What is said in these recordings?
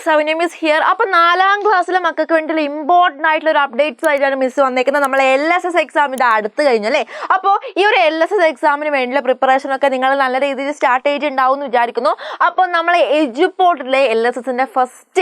Savani Miss here. Now, 4th class le makkakku vendiyulla important aayittulla updates aayittan miss vannekkuna nammale LSS exam inde aduthu kayinjalle. Appo ee oru LSS exam nu vendiyulla preparation okke ningal nalla reethiyil start cheyidundavum nu vicharikkunnu. Appo nammale EduPort le LSS inde first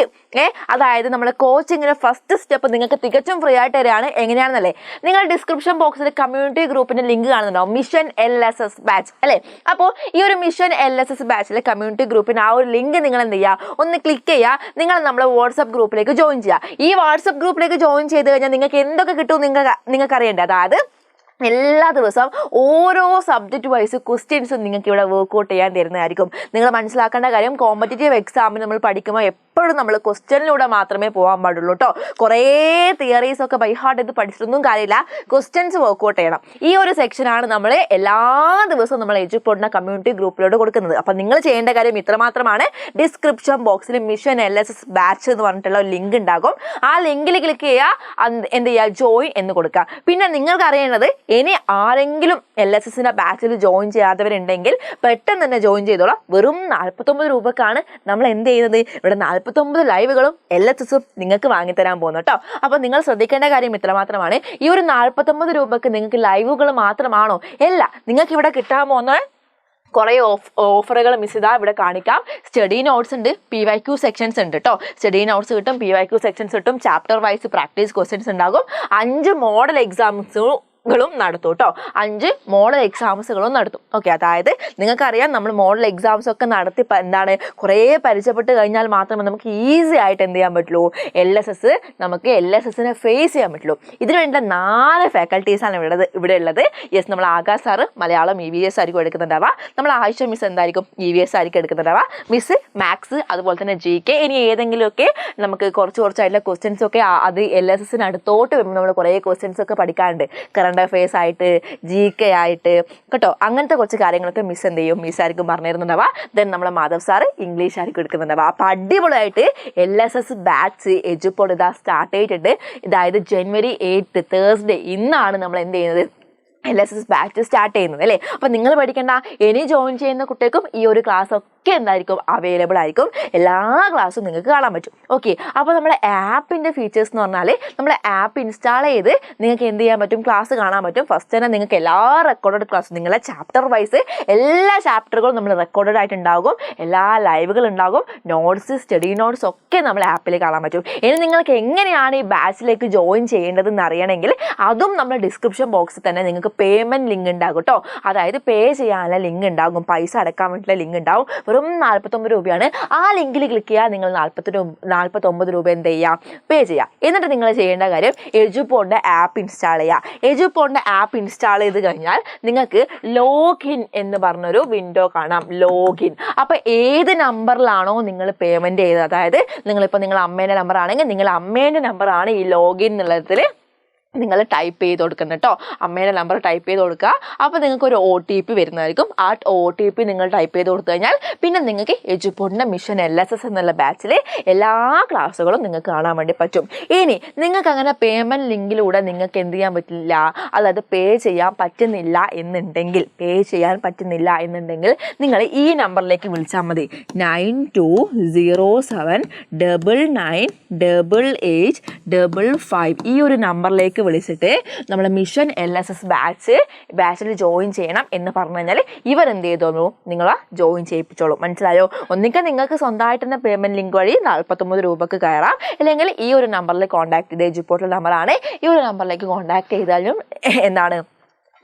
അതായത് നമ്മുടെ കോച്ചിങ്ങിന്റെ first step നിങ്ങൾക്ക് തികച്ചും free ആയിട്ട് തരാണ്. എങ്ങനെയാണെന്നല്ലേ, നിങ്ങൾ description ബോക്സിൽ community ഗ്രൂപ്പിന്റെ link കാണുന്നുണ്ടാവും, മിഷൻ LSS ബാച്ച് അല്ലേ. അപ്പോൾ ഈ ഒരു മിഷൻ LSS ബാച്ചിലെ കമ്മ്യൂണിറ്റി ഗ്രൂപ്പിന് ആ ഒരു ലിങ്ക് നിങ്ങൾ എന്ത് ചെയ്യുക, ഒന്ന് ക്ലിക്ക് ചെയ്യുക, നിങ്ങൾ നമ്മളെ വാട്സ്ആപ്പ് ഗ്രൂപ്പിലേക്ക് ജോയിൻ ചെയ്യുക. ഈ വാട്സ്ആപ്പ് ഗ്രൂപ്പിലേക്ക് ജോയിൻ ചെയ്ത് കഴിഞ്ഞാൽ നിങ്ങൾക്ക് എന്തൊക്കെ കിട്ടും നിങ്ങൾക്ക് അറിയണ്ടേ. അതായത് എല്ലാ ദിവസവും ഓരോ സബ്ജക്റ്റ് വൈസ് ക്വസ്റ്റ്യൻസും നിങ്ങൾക്ക് ഇവിടെ വർക്ക്ഔട്ട് ചെയ്യാൻ തരുന്നതായിരിക്കും. നിങ്ങൾ മനസ്സിലാക്കേണ്ട കാര്യം, കോമ്പറ്റേറ്റീവ് എക്സാമിന് നമ്മൾ പഠിക്കുമ്പോൾ എപ്പോഴും നമ്മൾ ക്വസ്റ്റ്യനിലൂടെ മാത്രമേ പോകാൻ പാടുള്ളൂ കേട്ടോ. കുറേ തിയറീസ് ഒക്കെ ബൈ ഹാർട്ട് ചെയ്ത് പഠിച്ചിട്ടൊന്നും കാര്യമില്ല, ക്വസ്റ്റ്യൻസ് വർക്ക്ഔട്ട് ചെയ്യണം. ഈ ഒരു സെക്ഷനാണ് നമ്മൾ എല്ലാ ദിവസവും നമ്മൾ EduPortന്റെ കമ്മ്യൂണിറ്റി ഗ്രൂപ്പിലോട്ട് കൊടുക്കുന്നത്. അപ്പം നിങ്ങൾ ചെയ്യേണ്ട കാര്യം ഇത്രമാത്രമാണ്. ഡിസ്ക്രിപ്ഷൻ ബോക്സിൽ മിഷൻ LSS ബാച്ച് എന്ന് പറഞ്ഞിട്ടുള്ള ഒരു ലിങ്ക് ഉണ്ടാകും. ആ ലിങ്കിൽ ക്ലിക്ക് ചെയ്യുക, എന്ത് ചെയ്യുക, ജോയിൻ എന്ന് കൊടുക്കുക. പിന്നെ നിങ്ങൾക്ക് അറിയേണ്ടത്, ഇനി ആരെങ്കിലും LSSന്റെ ബാച്ചിൽ ജോയിൻ ചെയ്യാത്തവരുണ്ടെങ്കിൽ പെട്ടെന്ന് തന്നെ ജോയിൻ ചെയ്തോളാം. വെറും 49 രൂപക്കാണ് നമ്മൾ എന്ത് ചെയ്യുന്നത്, ഇവിടെ 49 ലൈവുകളും LSSും നിങ്ങൾക്ക് വാങ്ങിത്തരാൻ പോകുന്നു കേട്ടോ. അപ്പോൾ നിങ്ങൾ ശ്രദ്ധിക്കേണ്ട കാര്യം ഇത്രമാത്രമാണ്. ഈ ഒരു 49 രൂപക്ക് നിങ്ങൾക്ക് ലൈവുകൾ മാത്രമാണോ? അല്ല, നിങ്ങൾക്ക് ഇവിടെ കിട്ടാൻ പോകുന്ന കുറേ ഓഫറുകൾ മിസ് ചെയ്താൽ ഇവിടെ കാണിക്കാം. സ്റ്റഡി നോട്ട്സ് ഉണ്ട്, PYQ സെക്ഷൻസ് ഉണ്ട് കേട്ടോ. സ്റ്റഡി നോട്ട്സ് കിട്ടും, PYQ സെക്ഷൻസ് കിട്ടും, ചാപ്റ്റർ വൈസ് പ്രാക്ടീസ് ക്വസ്റ്റ്യൻസ് ഉണ്ടാകും, 5 മോഡൽ എക്സാംസും നടത്തും കേട്ടോ. 5 മോഡൽ എക്സാംസുകളും നടത്തും. ഓക്കെ, അതായത് നിങ്ങൾക്കറിയാം നമ്മൾ മോഡൽ എക്സാംസ് ഒക്കെ നടത്തി എന്താണ് കുറേ പരിചയപ്പെട്ട് കഴിഞ്ഞാൽ മാത്രമേ നമുക്ക് ഈസി ആയിട്ട് എന്ത് ചെയ്യാൻ പറ്റുള്ളൂ, നമുക്ക് LSSനെ ഫേസ് ചെയ്യാൻ പറ്റുള്ളൂ. ഇതിനു വേണ്ട 4 ഫാക്കൽറ്റീസാണ് ഇവിടെ ഉള്ളത്. യെസ്, നമ്മൾ ആകാശ് സാറ് മലയാളം EVS ആയിരിക്കും എടുക്കുന്നുണ്ടാവുക, നമ്മൾ ആയിഷ മിസ് എന്തായിരിക്കും EVS ആയിരിക്കും എടുക്കുന്നുണ്ടാവുക, മിസ് മാത്സ്, അതുപോലെ തന്നെ GK. ഇനി ഏതെങ്കിലുമൊക്കെ നമുക്ക് കുറച്ചായിട്ടുള്ള ക്വസ്റ്റ്യൻസ് ഒക്കെ അത് LSSന് അടുത്തോട്ട് വരുമ്പോൾ നമ്മൾ കുറേ ക്വസ്റ്റ്യൻസ് ഒക്കെ പഠിക്കാറുണ്ട്, കറണ്ട് അഫയേഴ്സ് ആയിട്ട്, GK ആയിട്ട് കേട്ടോ. അങ്ങനത്തെ കുറച്ച് കാര്യങ്ങളൊക്കെ മിസ് എന്ത് ചെയ്യും, മിസ് ആയിരിക്കും പറഞ്ഞു തരുന്നുണ്ടാവുക. ദെൻ നമ്മളെ മാധവ് സാറ് ഇംഗ്ലീഷ് ആയിരിക്കും എടുക്കുന്നുണ്ടാവുക. അപ്പോൾ അടിപൊളിയായിട്ട് LSS ബാച്ച് EduPort ഇതാ സ്റ്റാർട്ട് ചെയ്തിട്ടുണ്ട്. അതായത് January 8 തേഴ്സ്ഡേ, ഇന്നാണ് നമ്മൾ എന്ത് ചെയ്യുന്നത്, LSS ബാച്ച് സ്റ്റാർട്ട് ചെയ്യുന്നത് അല്ലേ. അപ്പോൾ നിങ്ങൾ പഠിക്കേണ്ട, ഇനി ജോയിൻ ചെയ്യുന്ന കുട്ടികൾക്കും ഈ ഒരു ക്ലാസ് ഒക്കെ എന്തായിരിക്കും, അവൈലബിൾ ആയിരിക്കും. എല്ലാ ക്ലാസ്സും നിങ്ങൾക്ക് കാണാൻ പറ്റും. ഓക്കെ, അപ്പോൾ നമ്മുടെ ആപ്പിൻ്റെ ഫീച്ചേഴ്സ് എന്ന് പറഞ്ഞാൽ, നമ്മുടെ ആപ്പ് ഇൻസ്റ്റാൾ ചെയ്ത് നിങ്ങൾക്ക് എന്ത് ചെയ്യാൻ പറ്റും, ക്ലാസ് കാണാൻ പറ്റും. ഫസ്റ്റ് തന്നെ നിങ്ങൾക്ക് എല്ലാ റെക്കോർഡഡ് ക്ലാസ്സും, നിങ്ങളെ ചാപ്റ്റർ വൈസ് എല്ലാ ചാപ്റ്ററുകളും നമ്മൾ റെക്കോർഡഡ് ആയിട്ട് ഉണ്ടാകും, എല്ലാ ലൈവുകൾ ഉണ്ടാകും, നോട്ട്സ്, സ്റ്റഡി നോട്ട്സ് ഒക്കെ നമ്മൾ ആപ്പിൽ കാണാൻ പറ്റും. ഇനി നിങ്ങൾക്ക് എങ്ങനെയാണ് ഈ ബാച്ചിലേക്ക് ജോയിൻ ചെയ്യേണ്ടതെന്ന് അറിയണമെങ്കിൽ അതും നമ്മുടെ ഡിസ്ക്രിപ്ഷൻ ബോക്സിൽ തന്നെ നിങ്ങൾക്ക് പേയ്മെൻറ്റ് ലിങ്ക് ഉണ്ടാകും കേട്ടോ. അതായത് പേ ചെയ്യാനുള്ള ലിങ്ക് ഉണ്ടാകും, പൈസ അടക്കാൻ വേണ്ടിയിട്ടുള്ള ലിങ്ക് ഉണ്ടാകും. വെറും 49 രൂപയാണ്. ആ ലിങ്കിൽ ക്ലിക്ക് ചെയ്യുക, നിങ്ങൾ 49 രൂപ എന്ത് ചെയ്യുക, പേ ചെയ്യുക. എന്നിട്ട് നിങ്ങൾ ചെയ്യേണ്ട കാര്യം, EduPortന്റെ ആപ്പ് ഇൻസ്റ്റാൾ ചെയ്യുക. EduPortന്റെ ആപ്പ് ഇൻസ്റ്റാൾ ചെയ്ത് കഴിഞ്ഞാൽ നിങ്ങൾക്ക് ലോഗിൻ എന്ന് പറഞ്ഞൊരു വിൻഡോ കാണാം, ലോഗിൻ. അപ്പോൾ ഏത് നമ്പറിലാണോ നിങ്ങൾ പേയ്മെൻറ്റ് ചെയ്തത്, അതായത് നിങ്ങളിപ്പോൾ നിങ്ങളുടെ അമ്മേൻ്റെ നമ്പർ ആണെങ്കിൽ നിങ്ങളുടെ അമ്മേൻ്റെ നമ്പറാണ് ഈ ലോഗിൻ എന്നുള്ളതിൽ നിങ്ങൾ ടൈപ്പ് ചെയ്ത് കൊടുക്കണം കേട്ടോ. അമ്മയുടെ നമ്പർ ടൈപ്പ് ചെയ്ത് കൊടുക്കുക. അപ്പോൾ നിങ്ങൾക്ക് ഒരു OTP വരുന്നതായിരിക്കും. ആ OTP നിങ്ങൾ ടൈപ്പ് ചെയ്ത് കൊടുത്തു കഴിഞ്ഞാൽ പിന്നെ നിങ്ങൾക്ക് EduPortന്റെ മിഷൻ LSS എന്നുള്ള ബാച്ചിൽ എല്ലാ ക്ലാസ്സുകളും നിങ്ങൾക്ക് കാണാൻ വേണ്ടി പറ്റും. ഇനി നിങ്ങൾക്ക് അങ്ങനെ പേയ്മെൻറ്റ് ലിങ്കിലൂടെ നിങ്ങൾക്ക് എന്ത് ചെയ്യാൻ പറ്റില്ല, അതായത് പേ ചെയ്യാൻ പറ്റുന്നില്ല എന്നുണ്ടെങ്കിൽ നിങ്ങൾ ഈ നമ്പറിലേക്ക് വിളിച്ചാൽ മതി, 9207998855. ഈ ഒരു നമ്പറിലേക്ക് വിളിച്ചിട്ട് നമ്മൾ മിഷൻ LSS ബാച്ചിൽ ജോയിൻ ചെയ്യണം എന്ന് പറഞ്ഞു കഴിഞ്ഞാൽ ഇവരെന്ത് ചെയ്തോളൂ, നിങ്ങളെ ജോയിൻ ചെയ്യിപ്പിച്ചോളൂ. മനസ്സിലായോ? ഒന്നിക്കൽ നിങ്ങൾക്ക് സ്വന്തമായിട്ട് തന്നെ പേയ്മെൻറ്റ് ലിങ്ക് വഴി 49 രൂപക്ക് കയറാം, അല്ലെങ്കിൽ ഈ ഒരു നമ്പറിൽ കോൺടാക്ട് ചെയ്ത്, EduPort നമ്പറാണ്, ഈ ഒരു നമ്പറിലേക്ക് കോൺടാക്ട് ചെയ്താലും എന്താണ്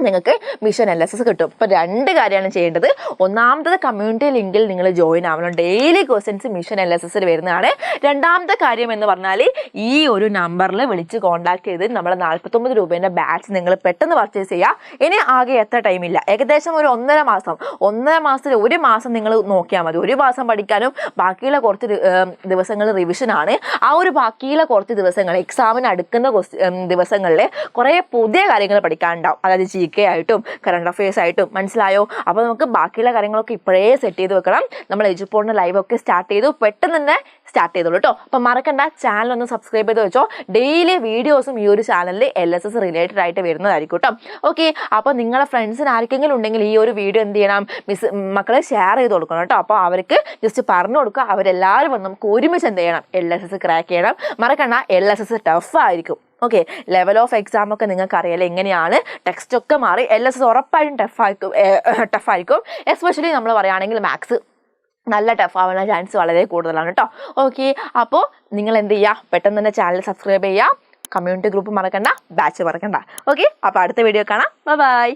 നിങ്ങൾക്ക് മിഷൻ LSS കിട്ടും. ഇപ്പോൾ 2 കാര്യമാണ് ചെയ്യേണ്ടത്. ഒന്നാമത്തത് കമ്മ്യൂണിറ്റി ലിങ്കിൽ നിങ്ങൾ ജോയിൻ ആവണം, ഡെയിലി ക്വസ്റ്റ്യൻസ് മിഷൻ LSSൽ വരുന്നതാണ്. രണ്ടാമത്തെ കാര്യം എന്ന് പറഞ്ഞാൽ ഈ ഒരു നമ്പറിൽ വിളിച്ച് കോൺടാക്ട് ചെയ്ത് നമ്മളെ 49 രൂപേൻ്റെ ബാച്ച് നിങ്ങൾ പെട്ടെന്ന് പർച്ചേസ് ചെയ്യുക. ഇനി ആകെ എത്ര ടൈമില്ല, ഏകദേശം ഒരു 1.5 മാസത്തിൽ 1 മാസം നിങ്ങൾ നോക്കിയാൽ മതി. 1 മാസം പഠിക്കാനും ബാക്കിയുള്ള കുറച്ച് ദിവസങ്ങൾ റിവിഷനാണ്. ആ ഒരു ബാക്കിയുള്ള കുറച്ച് ദിവസങ്ങൾ എക്സാമിന് അടുക്കുന്ന ദിവസങ്ങളിൽ കുറേ പുതിയ കാര്യങ്ങൾ പഠിക്കാനുണ്ടാവും, അതായത് GK ആയിട്ടും കറണ്ട് അഫയേഴ്സ് ആയിട്ടും. മനസ്സിലായോ? അപ്പോൾ നമുക്ക് ബാക്കിയുള്ള കാര്യങ്ങളൊക്കെ ഇപ്പോഴേ സെറ്റ് ചെയ്ത് വെക്കണം. നമ്മൾ EduPortന്റെ ലൈവ് ഒക്കെ സ്റ്റാർട്ട് ചെയ്തു, പെട്ടെന്ന് തന്നെ സ്റ്റാർട്ട് ചെയ്തോളൂ കേട്ടോ. അപ്പം മറക്കണ്ട, ചാനൽ ഒന്ന് സബ്സ്ക്രൈബ് ചെയ്ത് വെച്ചോ. ഡെയിലി വീഡിയോസും ഈ ഒരു ചാനലിൽ LSS റിലേറ്റഡ് ആയിട്ട് വരുന്നതായിരിക്കും കേട്ടോ. ഓക്കെ, അപ്പോൾ നിങ്ങളുടെ ഫ്രണ്ട്സിന് ആർക്കെങ്കിലും ഉണ്ടെങ്കിൽ ഈ ഒരു വീഡിയോ എന്ത് ചെയ്യണം, മക്കളെ ഷെയർ ചെയ്ത് കൊടുക്കണം കേട്ടോ. അപ്പോൾ അവർക്ക് ജസ്റ്റ് പറഞ്ഞു കൊടുക്കുക, അവരെല്ലാവരും വന്ന് നമുക്ക് ഒരുമിച്ച് എന്ത് ചെയ്യണം, LSS ക്രാക്ക് ചെയ്യണം. മറക്കണ്ട, LSS ടഫായിരിക്കും. ഓക്കെ, ലെവൽ ഓഫ് എക്സാം ഒക്കെ നിങ്ങൾക്ക് അറിയാലോ എങ്ങനെയാണ്, ടെക്സ്റ്റ് ഒക്കെ മാറി. LSS ഉറപ്പായിട്ടും ടഫായിരിക്കും. എസ്പെഷ്യലി നമ്മൾ പറയുകയാണെങ്കിൽ മാത്സ് നല്ല ടഫ് ആവാനുള്ള ചാൻസ് വളരെ കൂടുതലാണ് കേട്ടോ. ഓക്കെ, അപ്പോൾ നിങ്ങൾ എന്ത് ചെയ്യുക, പെട്ടെന്ന് തന്നെ ചാനൽ സബ്സ്ക്രൈബ് ചെയ്യുക, കമ്മ്യൂണിറ്റി ഗ്രൂപ്പ് മറക്കണ്ട, ബാച്ച് മറക്കണ്ട. ഓക്കെ, അപ്പോൾ അടുത്ത വീഡിയോ കാണാം. ബൈ.